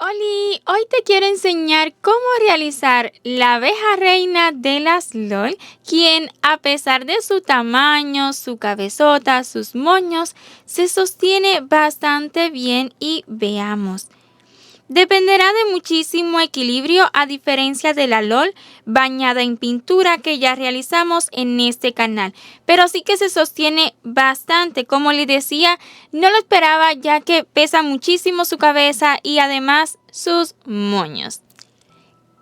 Oli, hoy te quiero enseñar cómo realizar la abeja reina de las LOL, quien a pesar de su tamaño, su cabezota, sus moños, se sostiene bastante bien y veamos. Dependerá de muchísimo equilibrio a diferencia de la LOL bañada en pintura que ya realizamos en este canal, pero sí que se sostiene bastante, como les decía, no lo esperaba ya que pesa muchísimo su cabeza y además sus moños.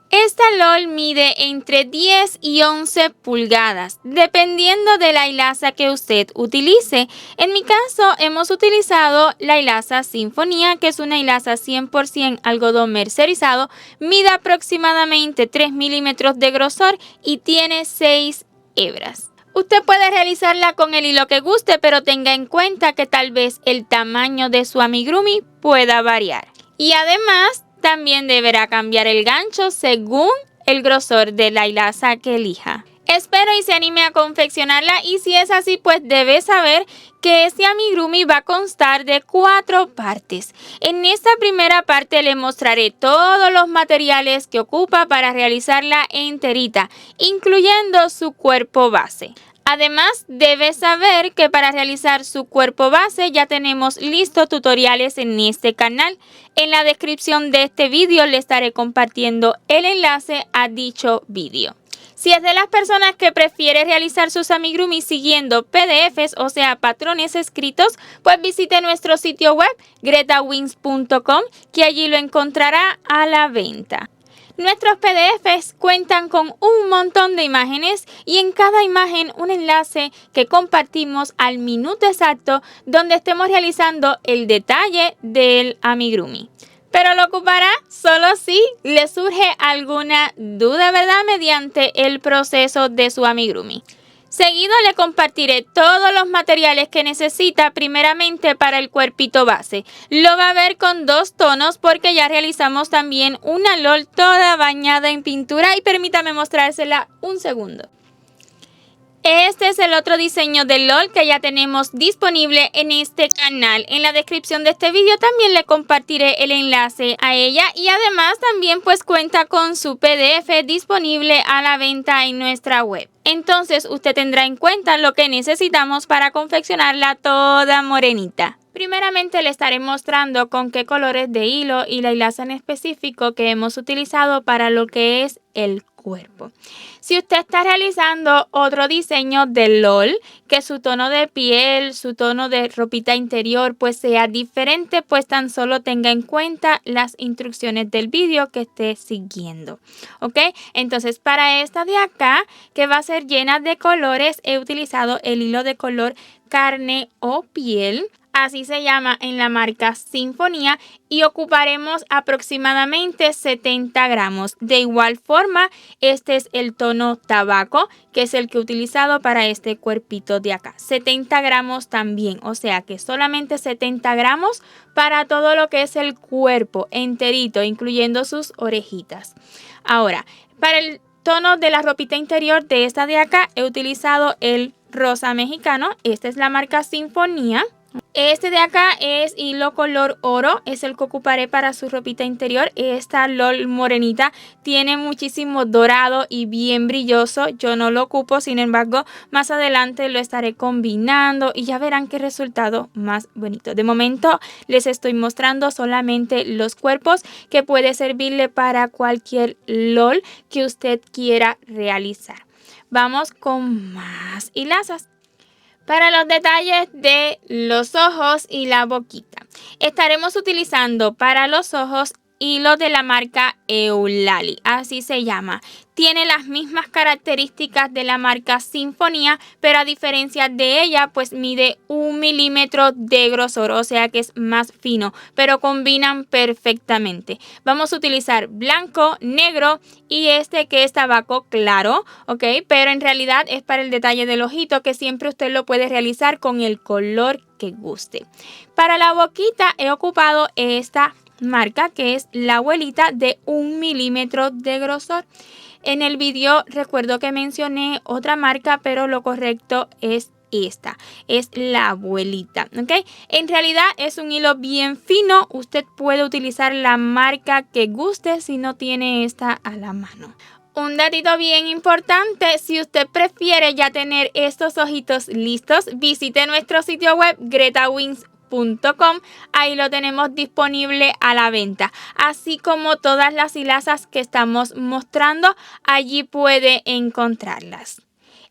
Esta LOL mide entre 10 y 11 pulgadas, dependiendo de la hilaza que usted utilice. En mi caso, hemos utilizado la hilaza Sinfonía, que es una hilaza 100% algodón mercerizado, mide aproximadamente 3 milímetros de grosor y tiene 6 hebras. Usted puede realizarla con el hilo que guste, pero tenga en cuenta que tal vez el tamaño de su amigurumi pueda variar. Y además, también deberá cambiar el gancho según el grosor de la hilaza que elija. Espero y se anime a confeccionarla, y si es así, pues debe saber que este amigurumi va a constar de 4 partes. En esta primera parte le mostraré todos los materiales que ocupa para realizarla enterita, incluyendo su cuerpo base. Además, debe saber que para realizar su cuerpo base ya tenemos listos tutoriales en este canal. En la descripción de este vídeo le estaré compartiendo el enlace a dicho vídeo. Si es de las personas que prefiere realizar sus amigurumi siguiendo PDFs, o sea, patrones escritos, pues visite nuestro sitio web gretawings.com, que allí lo encontrará a la venta. Nuestros PDFs cuentan con un montón de imágenes y en cada imagen un enlace que compartimos al minuto exacto donde estemos realizando el detalle del amigurumi. Pero lo ocupará solo si le surge alguna duda, ¿verdad?, mediante el proceso de su amigurumi. Seguido le compartiré todos los materiales que necesita primeramente para el cuerpito base. Lo va a ver con 2 tonos porque ya realizamos también una LOL toda bañada en pintura, y permítame mostrársela un segundo. Este es el otro diseño de LOL que ya tenemos disponible en este canal. En la descripción de este vídeo también le compartiré el enlace a ella, y además también pues cuenta con su PDF disponible a la venta en nuestra web. Entonces usted tendrá en cuenta lo que necesitamos para confeccionarla toda morenita. Primeramente le estaré mostrando con qué colores de hilo y la hilaza en específico que hemos utilizado para lo que es el cuerpo. Si usted está realizando otro diseño de LOL, que su tono de piel, su tono de ropita interior pues sea diferente, pues tan solo tenga en cuenta las instrucciones del vídeo que esté siguiendo. ¿Ok? Entonces para esta de acá, que va a ser llena de colores, he utilizado el hilo de color carne o piel. Así se llama en la marca Sinfonía, y ocuparemos aproximadamente 70 gramos. De igual forma, este es el tono tabaco, que es el que he utilizado para este cuerpito de acá. 70 gramos también, o sea que solamente 70 gramos para todo lo que es el cuerpo enterito, incluyendo sus orejitas. Ahora, para el tono de la ropita interior de esta de acá, he utilizado el rosa mexicano. Esta es la marca Sinfonía. Este de acá es hilo color oro, es el que ocuparé para su ropita interior. Esta LOL morenita tiene muchísimo dorado y bien brilloso. Yo no lo ocupo, sin embargo, más adelante lo estaré combinando y ya verán qué resultado más bonito. De momento les estoy mostrando solamente los cuerpos, que puede servirle para cualquier LOL que usted quiera realizar. Vamos con más hilazas. Para los detalles de los ojos y la boquita, estaremos utilizando para los ojos hilo de la marca Eulalie, así se llama. Tiene las mismas características de la marca Sinfonía, pero a diferencia de ella, pues mide 1 milímetro de grosor, o sea que es más fino, pero combinan perfectamente. Vamos a utilizar blanco, negro y este que es tabaco claro, ¿ok? Pero en realidad es para el detalle del ojito, que siempre usted lo puede realizar con el color que guste. Para la boquita he ocupado esta marca, que es la abuelita, de 1 milímetro de grosor. En el video recuerdo que mencioné otra marca, pero lo correcto es esta, es la abuelita, ¿ok? En realidad es un hilo bien fino, usted puede utilizar la marca que guste si no tiene esta a la mano. Un datito bien importante, si usted prefiere ya tener estos ojitos listos, visite nuestro sitio web gretawings.com. Ahí lo tenemos disponible a la venta, así como todas las hilazas que estamos mostrando, allí puede encontrarlas.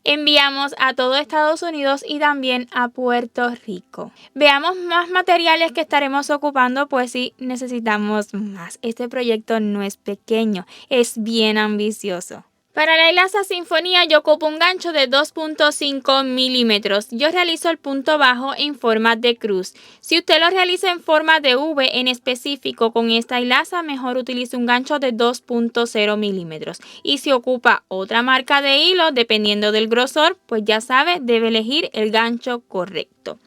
Enviamos a todo Estados Unidos y también a Puerto Rico. Veamos más materiales que estaremos ocupando, pues sí, necesitamos más. Este proyecto no es pequeño, es bien ambicioso. Para la hilaza sinfonía yo ocupo un gancho de 2.5 milímetros. Yo realizo el punto bajo en forma de cruz. Si usted lo realiza en forma de V en específico con esta hilaza, mejor utilice un gancho de 2.0 milímetros. Y si ocupa otra marca de hilo, dependiendo del grosor, pues ya sabe, debe elegir el gancho correcto.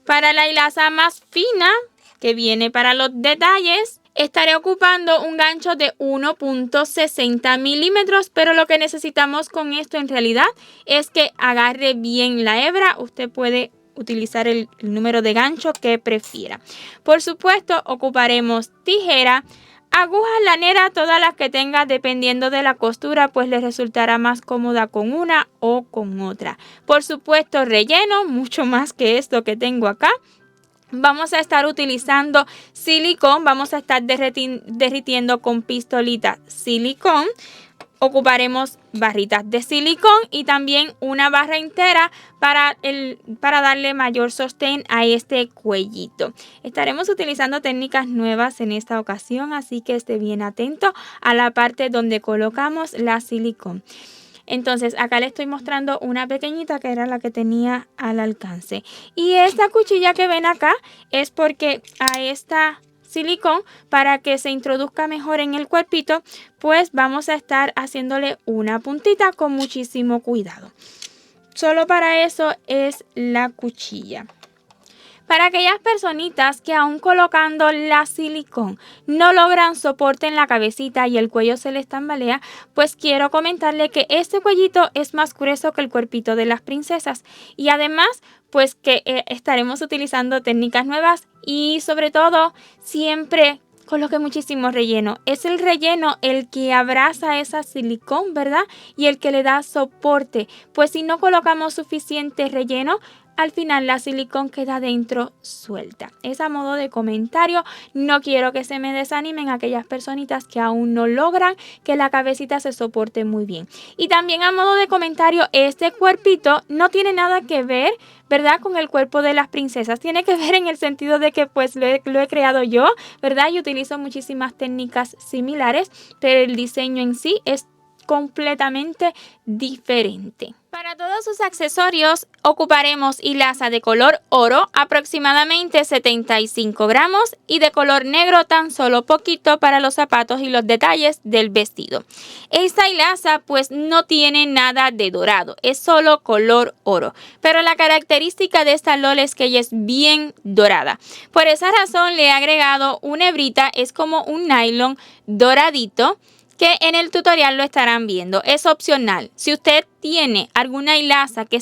Para la hilaza más fina, que viene para los detalles, estaré ocupando un gancho de 1.60 milímetros, pero lo que necesitamos con esto en realidad es que agarre bien la hebra. Usted puede utilizar el número de gancho que prefiera. Por supuesto, ocuparemos tijera, agujas lanera, todas las que tenga, dependiendo de la costura, pues les resultará más cómoda con una o con otra. Por supuesto, relleno, mucho más que esto que tengo acá. Vamos a estar utilizando silicón, vamos a estar derritiendo con pistolita silicón. Ocuparemos barritas de silicón y también una barra entera para darle mayor sostén a este cuellito. Estaremos utilizando técnicas nuevas en esta ocasión, así que esté bien atento a la parte donde colocamos la silicón. Entonces acá le estoy mostrando una pequeñita que era la que tenía al alcance. Y esta cuchilla que ven acá es porque a esta silicón, para que se introduzca mejor en el cuerpito, pues vamos a estar haciéndole una puntita con muchísimo cuidado. Solo para eso es la cuchilla. Para aquellas personitas que aún colocando la silicón no logran soporte en la cabecita y el cuello se les tambalea, pues quiero comentarle que este cuellito es más grueso que el cuerpito de las princesas y además pues que estaremos utilizando técnicas nuevas y sobre todo siempre coloque muchísimo relleno. Es el relleno el que abraza esa silicón, ¿verdad? Y el que le da soporte. Pues si no colocamos suficiente relleno, al final la silicón queda dentro suelta. Es a modo de comentario. No quiero que se me desanimen aquellas personitas que aún no logran que la cabecita se soporte muy bien. Y también a modo de comentario, este cuerpito no tiene nada que ver, ¿verdad?, con el cuerpo de las princesas. Tiene que ver en el sentido de que pues lo he creado yo, ¿verdad? Y utilizo muchísimas técnicas similares, pero el diseño en sí es completamente diferente. Para todos sus accesorios ocuparemos hilaza de color oro, aproximadamente 75 gramos, y de color negro tan solo poquito para los zapatos y los detalles del vestido. Esta hilaza pues no tiene nada de dorado, es solo color oro, pero la característica de esta LOL es que ella es bien dorada. Por esa razón le he agregado una hebrita, es como un nylon doradito, que en el tutorial lo estarán viendo. Es opcional. Si usted tiene alguna hilaza que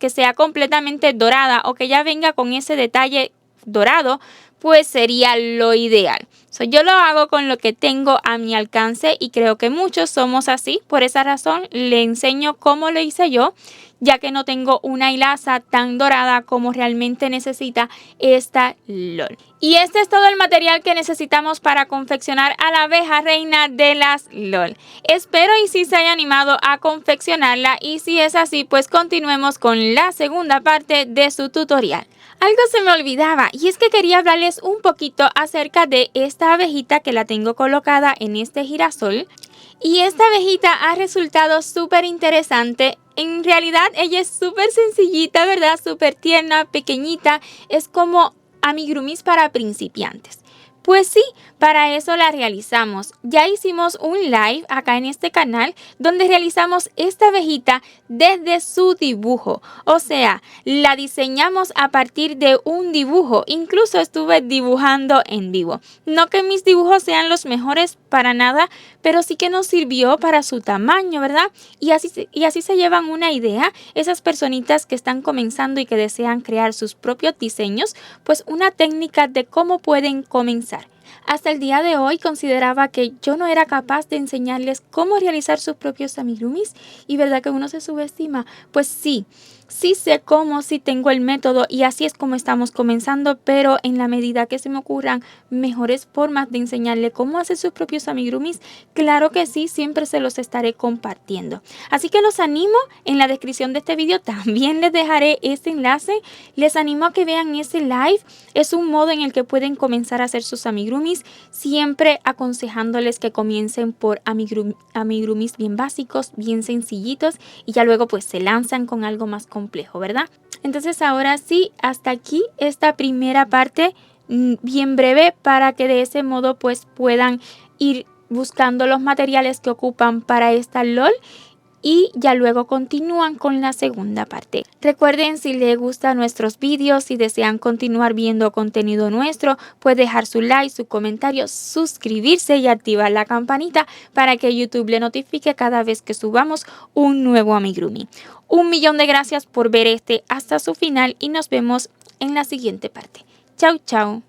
sea completamente dorada o que ya venga con ese detalle dorado, pues sería lo ideal. Yo lo hago con lo que tengo a mi alcance y creo que muchos somos así. Por esa razón le enseño cómo lo hice yo, ya que no tengo una hilaza tan dorada como realmente necesita esta LOL. Y este es todo el material que necesitamos para confeccionar a la abeja reina de las LOL. Espero y si se haya animado a confeccionarla, y si es así, pues continuemos con la segunda parte de su tutorial. Algo se me olvidaba y es que quería hablarles un poquito acerca de esta abejita que la tengo colocada en este girasol. Y esta abejita ha resultado súper interesante. En realidad ella es súper sencillita, ¿verdad? Súper tierna, pequeñita. Es como amigurumis para principiantes. Pues sí, Para eso la realizamos. Ya hicimos un live acá en este canal donde realizamos esta abejita desde su dibujo. O sea, la diseñamos a partir de un dibujo. Incluso estuve dibujando en vivo. No que mis dibujos sean los mejores para nada, pero sí que nos sirvió para su tamaño, ¿verdad? Y así se llevan una idea esas personitas que están comenzando y que desean crear sus propios diseños, pues una técnica de cómo pueden comenzar. Hasta el día de hoy consideraba que yo no era capaz de enseñarles cómo realizar sus propios amigurumis y verdad que uno se subestima. Pues sí sé cómo, sí tengo el método y así es como estamos comenzando, pero en la medida que se me ocurran mejores formas de enseñarle cómo hacer sus propios amigurumis, claro que sí, siempre se los estaré compartiendo. Así que los animo, en la descripción de este video también les dejaré ese enlace. Les animo a que vean ese live. Es un modo en el que pueden comenzar a hacer sus amigurumis, siempre aconsejándoles que comiencen por amigurumis bien básicos, bien sencillitos y ya luego pues se lanzan con algo más complejo, ¿verdad? Entonces ahora sí, hasta aquí esta primera parte bien breve para que de ese modo pues puedan ir buscando los materiales que ocupan para esta LOL y ya luego continúan con la segunda parte. Recuerden, si les gustan nuestros vídeos, si desean continuar viendo contenido nuestro, pueden dejar su like, su comentario, suscribirse y activar la campanita para que YouTube le notifique cada vez que subamos un nuevo amigurumi. 1.000.000 de gracias por ver hasta su final y nos vemos en la siguiente parte. Chau, chau.